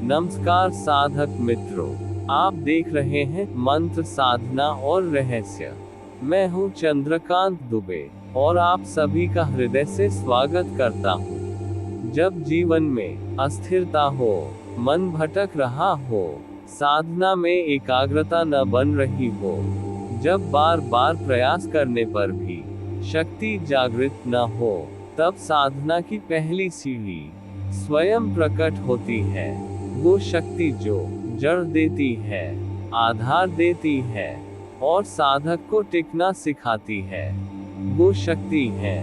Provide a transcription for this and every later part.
नमस्कार साधक मित्रों, आप देख रहे हैं मंत्र साधना और रहस्य। मैं हूं चंद्रकांत दुबे और आप सभी का हृदय से स्वागत करता हूं। जब जीवन में अस्थिरता हो, मन भटक रहा हो, साधना में एकाग्रता न बन रही हो, जब बार बार प्रयास करने पर भी शक्ति जागृत न हो, तब साधना की पहली सीढ़ी स्वयं प्रकट होती है। वो शक्ति जो जड़ देती है, आधार देती है और साधक को टिकना सिखाती है, वो शक्ति है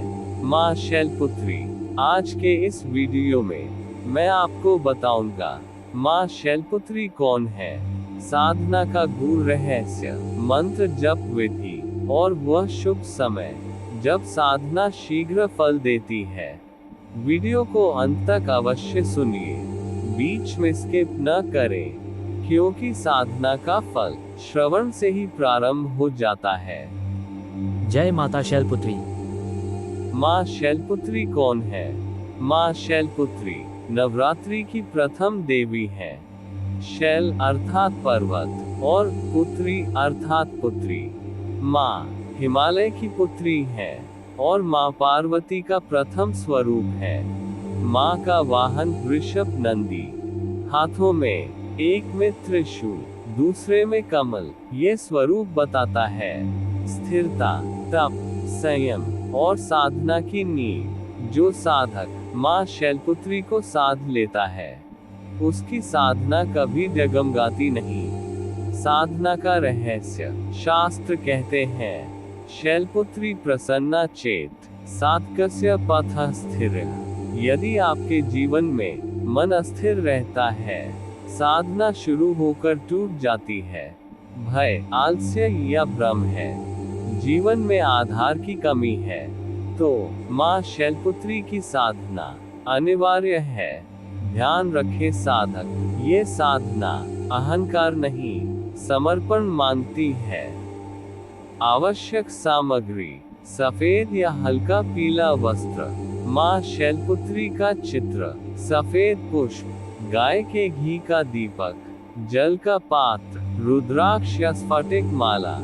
माँ शैलपुत्री। आज के इस वीडियो में मैं आपको बताऊंगा माँ शैलपुत्री कौन है, साधना का गूढ़ रहस्य, मंत्र जप विधि और वह शुभ समय जब साधना शीघ्र फल देती है। वीडियो को अंत तक अवश्य सुनिए, बीच में स्किप न करें, क्योंकि साधना का फल श्रवण से ही प्रारंभ हो जाता है। जय माता शैलपुत्री। माँ शैलपुत्री कौन है? माँ शैलपुत्री नवरात्रि की प्रथम देवी है। शैल अर्थात पर्वत और पुत्री अर्थात पुत्री। माँ हिमालय की पुत्री है और माँ पार्वती का प्रथम स्वरूप है। माँ का वाहन वृषभ नंदी, हाथों में एक में त्रिशूल, दूसरे में कमल। ये स्वरूप बताता है स्थिरता, तप, संयम और साधना की नींव। जो साधक माँ शैलपुत्री को साध लेता है, उसकी साधना कभी डगमगाती नहीं। साधना का रहस्य, शास्त्र कहते हैं शैलपुत्री प्रसन्ना चेत सात्कस्य पथः स्थिरः। यदि आपके जीवन में मन अस्थिर रहता है, साधना शुरू होकर टूट जाती है, भय, आलस्य या भ्रम है, जीवन में आधार की कमी है, तो माँ शैलपुत्री की साधना अनिवार्य है। ध्यान रखें साधक, ये साधना अहंकार नहीं, समर्पण मांगती है। आवश्यक सामग्री, सफेद या हल्का पीला वस्त्र, माँ शैलपुत्री का चित्र, सफेद पुष्प, गाय के घी का दीपक, जल का पात्र, रुद्राक्ष या स्फटिक माला।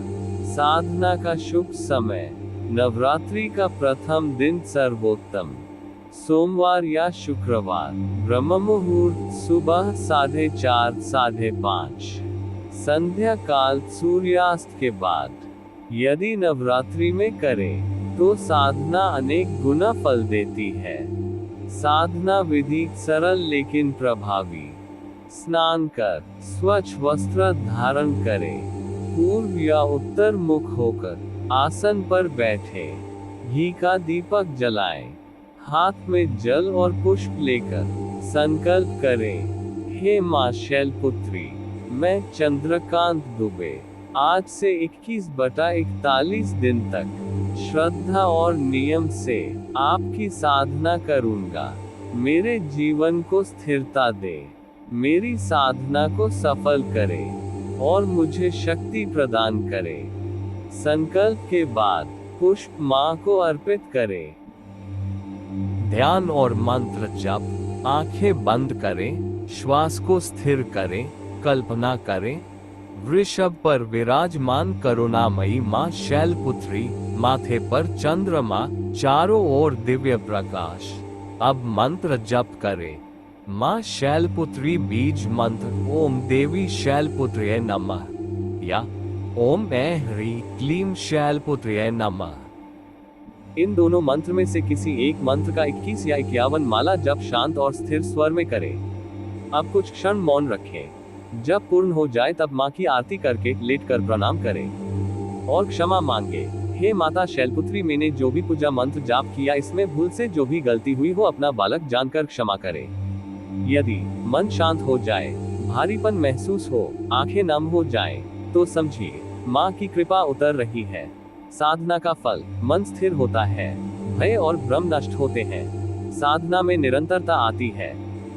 साधना का शुभ समय, नवरात्रि का प्रथम दिन सर्वोत्तम, सोमवार या शुक्रवार, ब्रह्म मुहूर्त सुबह 4:30 5:30, संध्या काल सूर्यास्त के बाद। यदि नवरात्रि में करें तो साधना अनेक गुना फल देती है। साधना विधि सरल लेकिन प्रभावी। स्नान कर स्वच्छ वस्त्र धारण करें, पूर्व या उत्तर मुख होकर आसन पर बैठे, घी का दीपक जलाएं, हाथ में जल और पुष्प लेकर संकल्प करें, हे माँ शैलपुत्री, मैं चंद्रकांत दुबे आज से 21/41 दिन तक श्रद्धा और नियम से आपकी साधना करूंगा। मेरे जीवन को स्थिरता दे, मेरी साधना को सफल करे और मुझे शक्ति प्रदान करे। संकल्प के बाद पुष्प माँ को अर्पित करें। ध्यान और मंत्र जप, आंखें बंद करें, श्वास को स्थिर करें, कल्पना करें वृषभ पर विराजमान करुणामयी माँ शैलपुत्री, माथे पर चंद्रमा, चारों ओर दिव्य प्रकाश। अब मंत्र जप करें। माँ शैलपुत्री बीज मंत्र, ओम देवी शैलपुत्र्यै नमः या ओम ऐं ह्रीं क्लीं शैलपुत्र्यै नमः। इन दोनों मंत्र में से किसी एक मंत्र का 21 या 51 माला जप शांत और स्थिर स्वर में करें। अब कुछ क्षण मौन रखें। जब पूर्ण हो जाए तब माँ की आरती करके लेटकर प्रणाम करें और क्षमा मांगे। हे माता शैलपुत्री, मैंने जो भी पूजा मंत्र जाप किया, इसमें भूल से जो भी गलती हुई हो, अपना बालक जानकर क्षमा करें। यदि मन शांत हो जाए, भारीपन महसूस हो, आंखें नम हो जाएं, तो समझिए माँ की कृपा उतर रही है। साधना का फल, मन स्थिर होता है, भय और भ्रम नष्ट होते हैं, साधना में निरंतरता आती है,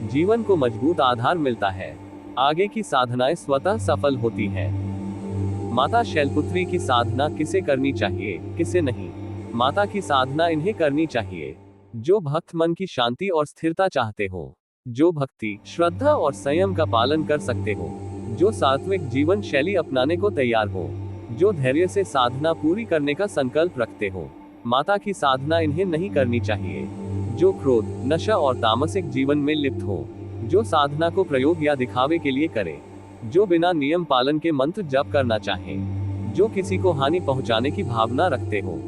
जीवन को मजबूत आधार मिलता है, आगे की साधनाएं स्वतः सफल होती हैं। माता शैलपुत्री की साधना किसे करनी चाहिए, किसे नहीं? माता की साधना इन्हें करनी चाहिए जो भक्त मन की शांति और स्थिरता चाहते हो, जो भक्ति, श्रद्धा और संयम का पालन कर सकते हो, जो सात्विक जीवन शैली अपनाने को तैयार हो, जो धैर्य से साधना पूरी करने का संकल्प रखते हो। माता की साधना इन्हें नहीं करनी चाहिए। जो क्रोध, नशा और तामसिक जीवन में लिप्त हो, जो साधना को प्रयोग या दिखावे के लिए करे, जो बिना नियम पालन के मंत्र जप करना चाहे, जो किसी को हानि पहुंचाने की भावना रखते हो।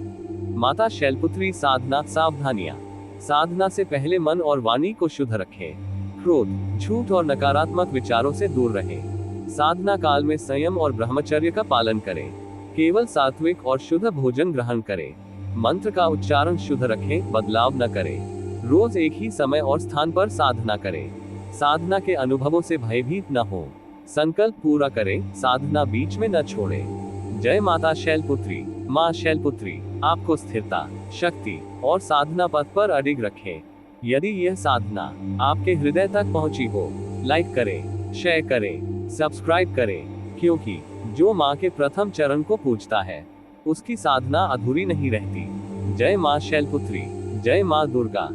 माता शैलपुत्री साधना सावधानियां। साधना से पहले मन और वाणी को शुद्ध रखें। क्रोध, झूठ और नकारात्मक विचारों से दूर रहें। साधना काल में संयम और ब्रह्मचर्य का पालन करें। केवल सात्विक और शुद्ध भोजन ग्रहण करें। मंत्र का उच्चारण शुद्ध रखें, बदलाव न करें। रोज एक ही समय और स्थान पर साधना करें। साधना के अनुभवों से भयभीत न हो। संकल्प पूरा करें, साधना बीच में न छोड़ें। जय माता शैलपुत्री। माँ शैलपुत्री आपको स्थिरता, शक्ति और साधना पथ पर अडिग रखें। यदि यह साधना आपके हृदय तक पहुंची हो, लाइक करें, शेयर करें, सब्सक्राइब करें, क्योंकि जो माँ के प्रथम चरण को पूजता है, उसकी साधना अधूरी नहीं रहती। जय माँ शैलपुत्री, जय माँ दुर्गा।